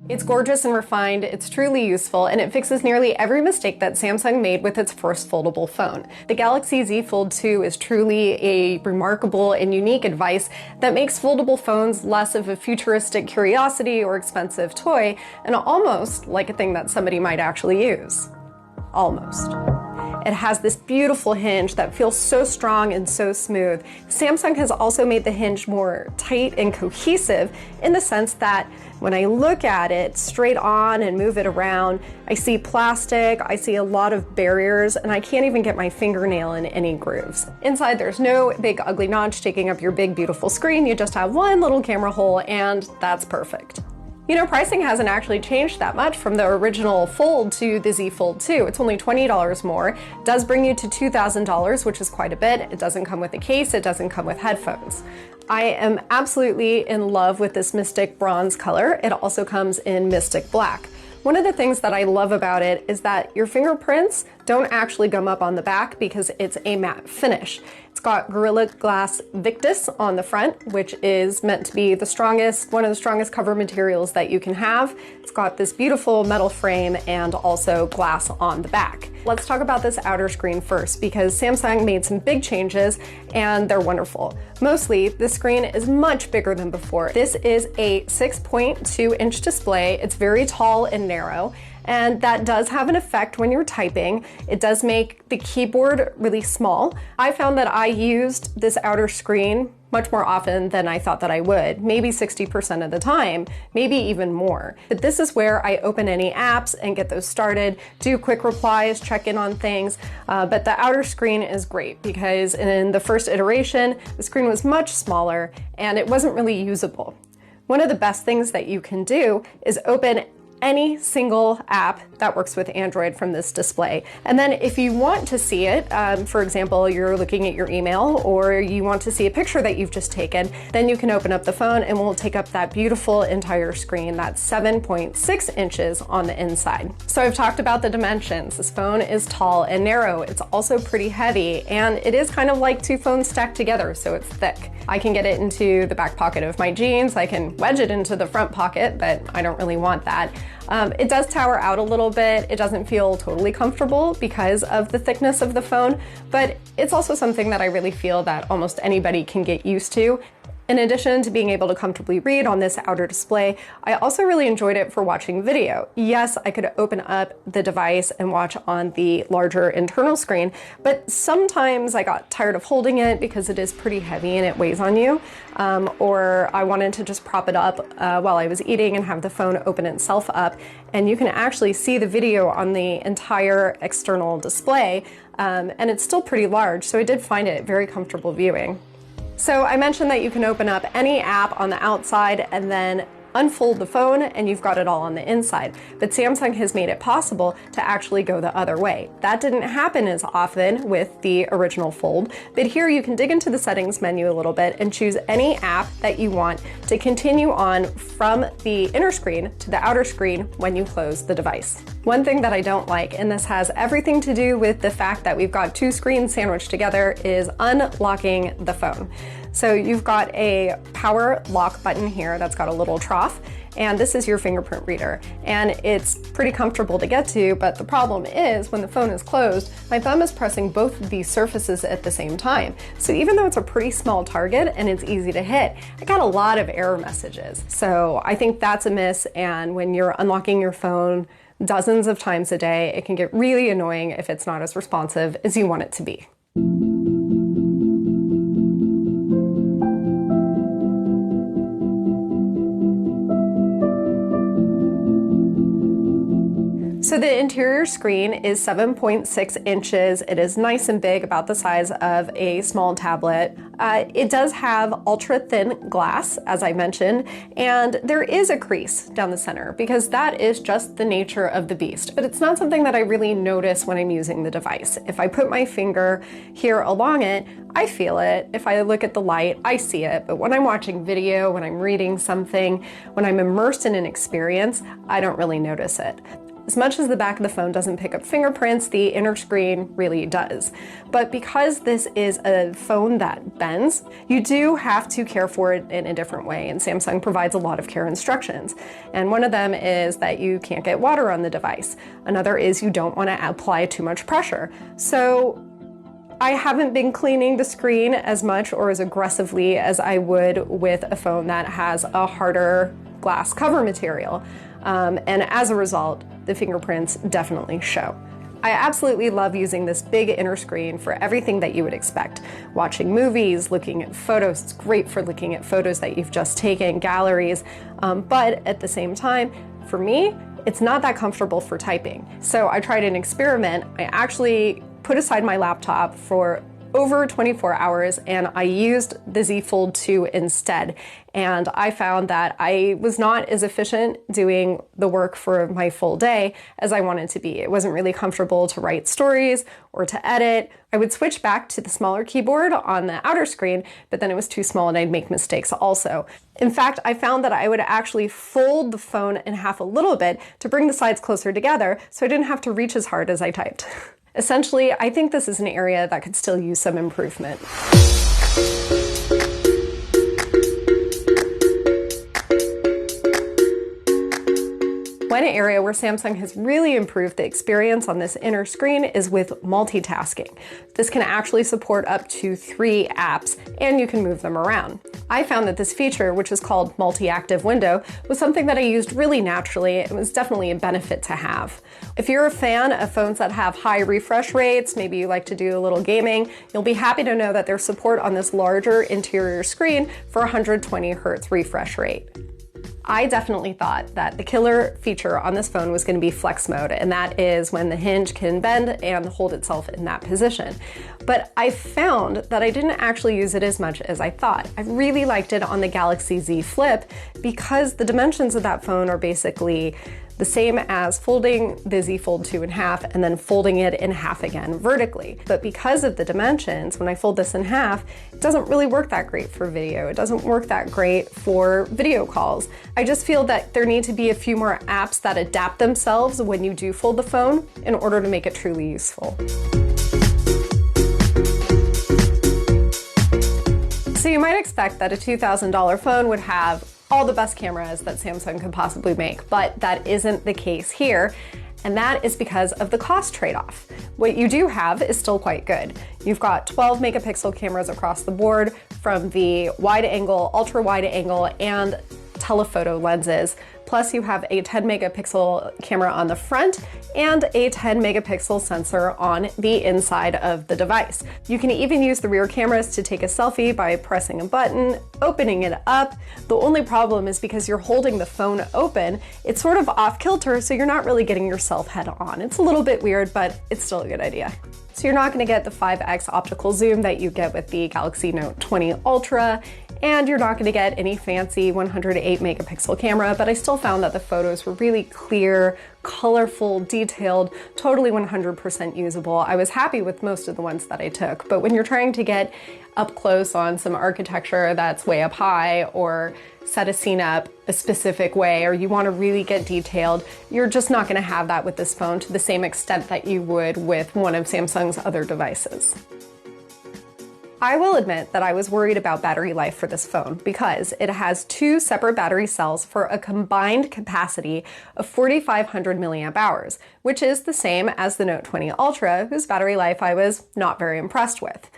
It's gorgeous and refined, it's truly useful, and it fixes nearly every mistake that Samsung made with its first foldable phone. The Galaxy Z Fold 2 is truly a remarkable and unique device that makes foldable phones less of a futuristic curiosity or expensive toy, and almost like a thing that somebody might actually use. Almost. It has this beautiful hinge that feels so strong and so smooth. Samsung has also made the hinge more tight and cohesive in the sense that when I look at it straight on and move it around, I see plastic, I see a lot of barriers, and I can't even get my fingernail in any grooves. Inside, there's no big ugly notch taking up your big beautiful screen. You just have one little camera hole, and that's perfect. You know, pricing hasn't actually changed that much from the original Fold to the Z Fold 2. It's only $20 more. It does bring you to $2,000, which is quite a bit. It doesn't come with a case, it doesn't come with headphones. I am absolutely in love with this Mystic Bronze color. It also comes in Mystic Black. One of the things that I love about it is that your fingerprints don't actually gum up on the back because it's a matte finish. It's got Gorilla Glass Victus on the front, which is meant to be one of the strongest cover materials that you can have. It's got this beautiful metal frame and also glass on the back. Let's talk about this outer screen first because Samsung made some big changes and they're wonderful. Mostly, the screen is much bigger than before. This is a 6.2-inch display. It's very tall and narrow. And that does have an effect when you're typing. It does make the keyboard really small. I found that I used this outer screen much more often than I thought that I would, maybe 60% of the time, maybe even more. But this is where I open any apps and get those started, do quick replies, check in on things. But the outer screen is great because in the first iteration, the screen was much smaller and it wasn't really usable. One of the best things that you can do is open any single app that works with Android from this display. And then if you want to see it, for example, you're looking at your email or you want to see a picture that you've just taken, then you can open up the phone and we'll take up that beautiful entire screen. That's 7.6 inches on the inside. So I've talked about the dimensions. This phone is tall and narrow. It's also pretty heavy and it is kind of like two phones stacked together, so it's thick. I can get it into the back pocket of my jeans. I can wedge it into the front pocket, but I don't really want that. It does tower out a little bit. It doesn't feel totally comfortable because of the thickness of the phone, but it's also something that I really feel that almost anybody can get used to. In addition to being able to comfortably read on this outer display, I also really enjoyed it for watching video. Yes, I could open up the device and watch on the larger internal screen, but sometimes I got tired of holding it because it is pretty heavy and it weighs on you, or I wanted to just prop it up while I was eating and have the phone open itself up, and you can actually see the video on the entire external display, and it's still pretty large, so I did find it very comfortable viewing. So I mentioned that you can open up any app on the outside and then unfold the phone and you've got it all on the inside. But Samsung has made it possible to actually go the other way. That didn't happen as often with the original Fold, but here you can dig into the settings menu a little bit and choose any app that you want to continue on from the inner screen to the outer screen when you close the device. One thing that I don't like, and this has everything to do with the fact that we've got two screens sandwiched together, is unlocking the phone. So you've got a power lock button here that's got a little trough, and this is your fingerprint reader. And it's pretty comfortable to get to, but the problem is when the phone is closed, my thumb is pressing both of these surfaces at the same time. So even though it's a pretty small target and it's easy to hit, I got a lot of error messages. So I think that's a miss, and when you're unlocking your phone dozens of times a day, it can get really annoying if it's not as responsive as you want it to be. So the interior screen is 7.6 inches. It is nice and big, about the size of a small tablet. It does have ultra thin glass, as I mentioned, and there is a crease down the center because that is just the nature of the beast. But it's not something that I really notice when I'm using the device. If I put my finger here along it, I feel it. If I look at the light, I see it. But when I'm watching video, when I'm reading something, when I'm immersed in an experience, I don't really notice it. As much as the back of the phone doesn't pick up fingerprints, the inner screen really does. But because this is a phone that bends, you do have to care for it in a different way, and Samsung provides a lot of care instructions. And one of them is that you can't get water on the device. Another is you don't want to apply too much pressure. So I haven't been cleaning the screen as much or as aggressively as I would with a phone that has a harder glass cover material. And as a result, the fingerprints definitely show. I absolutely love using this big inner screen for everything that you would expect. Watching movies, looking at photos. It's great for looking at photos that you've just taken, galleries. But at the same time, for me, it's not that comfortable for typing. So I tried an experiment. I actually put aside my laptop for over 24 hours and I used the Z Fold 2 instead. And I found that I was not as efficient doing the work for my full day as I wanted to be. It wasn't really comfortable to write stories or to edit. I would switch back to the smaller keyboard on the outer screen, but then it was too small and I'd make mistakes also. In fact, I found that I would actually fold the phone in half a little bit to bring the sides closer together so I didn't have to reach as hard as I typed. Essentially, I think this is an area that could still use some improvement. One area where Samsung has really improved the experience on this inner screen is with multitasking. This can actually support up to 3 apps, and you can move them around. I found that this feature, which is called multi-active window, was something that I used really naturally. It was definitely a benefit to have. If you're a fan of phones that have high refresh rates, maybe you like to do a little gaming, you'll be happy to know that there's support on this larger interior screen for 120 Hz refresh rate. I definitely thought that the killer feature on this phone was going to be flex mode, and that is when the hinge can bend and hold itself in that position. But I found that I didn't actually use it as much as I thought. I really liked it on the Galaxy Z Flip because the dimensions of that phone are basically the same as folding the Z Fold 2 in half and then folding it in half again vertically. But because of the dimensions, when I fold this in half, it doesn't really work that great for video. It doesn't work that great for video calls. I just feel that there need to be a few more apps that adapt themselves when you do fold the phone in order to make it truly useful. So you might expect that a $2,000 phone would have all the best cameras that Samsung could possibly make, but that isn't the case here, and that is because of the cost trade-off. What you do have is still quite good. You've got 12 megapixel cameras across the board from the wide angle, ultra wide angle, and telephoto lenses. Plus you have a 10 megapixel camera on the front and a 10 megapixel sensor on the inside of the device. You can even use the rear cameras to take a selfie by pressing a button, opening it up. The only problem is because you're holding the phone open, it's sort of off kilter, so you're not really getting yourself head on. It's a little bit weird, but it's still a good idea. So you're not going to get the 5x optical zoom that you get with the Galaxy Note 20 Ultra, and you're not going to get any fancy 108 megapixel camera, but I still found that the photos were really clear, colorful, detailed, totally 100% usable. I was happy with most of the ones that I took, but when you're trying to get up close on some architecture that's way up high, or set a scene up a specific way, or you want to really get detailed, you're just not going to have that with this phone to the same extent that you would with one of Samsung's other devices. I will admit that I was worried about battery life for this phone because it has 2 separate battery cells for a combined capacity of 4,500 milliamp hours, which is the same as the Note 20 Ultra, whose battery life I was not very impressed with.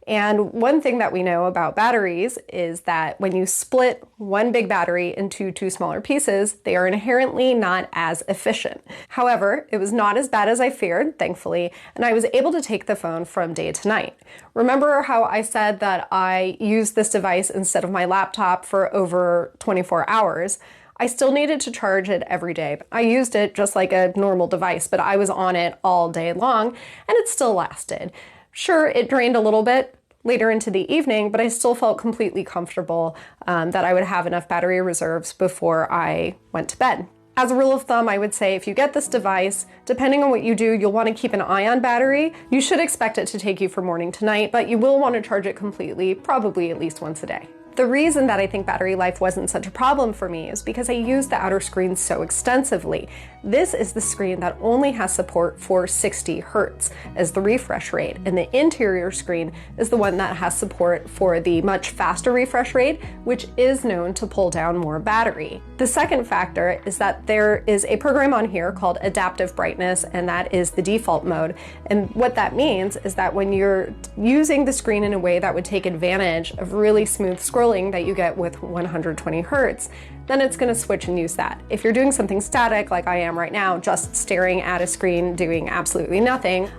And one thing that we know about batteries is that when you split one big battery into 2 smaller pieces, they are inherently not as efficient. However, it was not as bad as I feared, thankfully, and I was able to take the phone from day to night. Remember how I said that I used this device instead of my laptop for over 24 hours? I still needed to charge it every day. I used it just like a normal device, but I was on it all day long, and it still lasted. Sure, it drained a little bit later into the evening, but I still felt completely comfortable that I would have enough battery reserves before I went to bed. As a rule of thumb, I would say if you get this device, depending on what you do, you'll want to keep an eye on battery. You should expect it to take you from morning to night, but you will want to charge it completely, probably at least once a day. The reason that I think battery life wasn't such a problem for me is because I use the outer screen so extensively. This is the screen that only has support for 60 Hertz as the refresh rate, and the interior screen is the one that has support for the much faster refresh rate, which is known to pull down more battery. The second factor is that there is a program on here called Adaptive Brightness, and that is the default mode. And what that means is that when you're using the screen in a way that would take advantage of really smooth scrolling that you get with 120 Hertz, then it's going to switch and use that. If you're doing something static like I am right now, just staring at a screen doing absolutely nothing,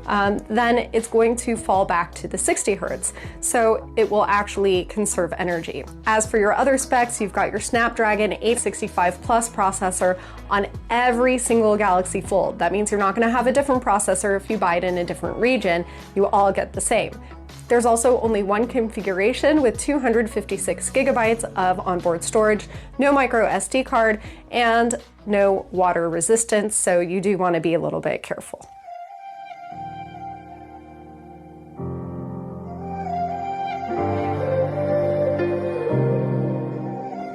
then it's going to fall back to the 60 Hertz. So it will actually conserve energy. As for your other specs, you've got your Snapdragon 865 Plus processor on every single Galaxy Fold. That means you're not going to have a different processor if you buy it in a different region. You all get the same. There's also only one configuration with 256 gigabytes of onboard storage, no micro SD card, and no water resistance, so you do want to be a little bit careful.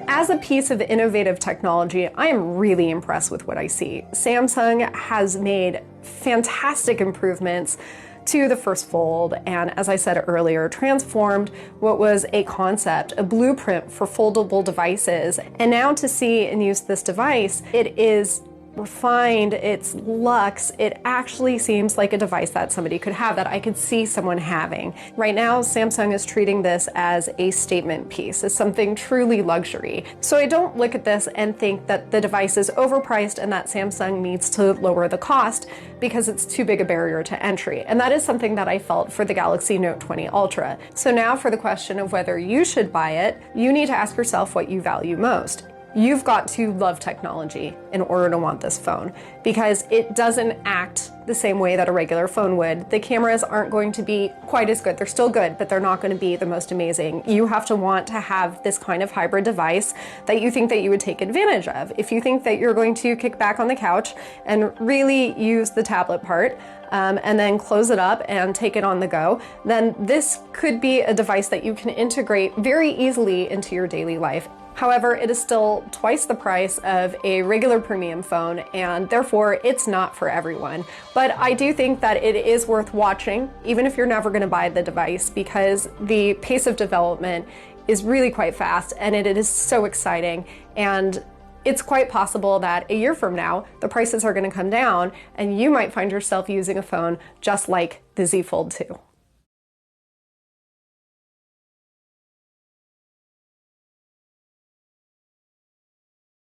As a piece of innovative technology, I am really impressed with what I see. Samsung has made fantastic improvements to the first Fold, and as I said earlier, transformed what was a concept, a blueprint for foldable devices. And now to see and use this device, it is refined, it's luxe, it actually seems like a device that somebody could have, that I could see someone having. Right now, Samsung is treating this as a statement piece, as something truly luxury. So I don't look at this and think that the device is overpriced and that Samsung needs to lower the cost because it's too big a barrier to entry. And that is something that I felt for the Galaxy Note 20 Ultra. So now for the question of whether you should buy it, you need to ask yourself what you value most. You've got to love technology in order to want this phone, because it doesn't act the same way that a regular phone would. The cameras aren't going to be quite as good. They're still good, but they're not going to be the most amazing. You have to want to have this kind of hybrid device that you think that you would take advantage of. If you think that you're going to kick back on the couch and really use the tablet part, and then close it up and take it on the go, then this could be a device that you can integrate very easily into your daily life. However, it is still twice the price of a regular premium phone, and therefore it's not for everyone. But I do think that it is worth watching, even if you're never going to buy the device, because the pace of development is really quite fast and it is so exciting. And it's quite possible that a year from now, the prices are going to come down and you might find yourself using a phone just like the Z Fold 2.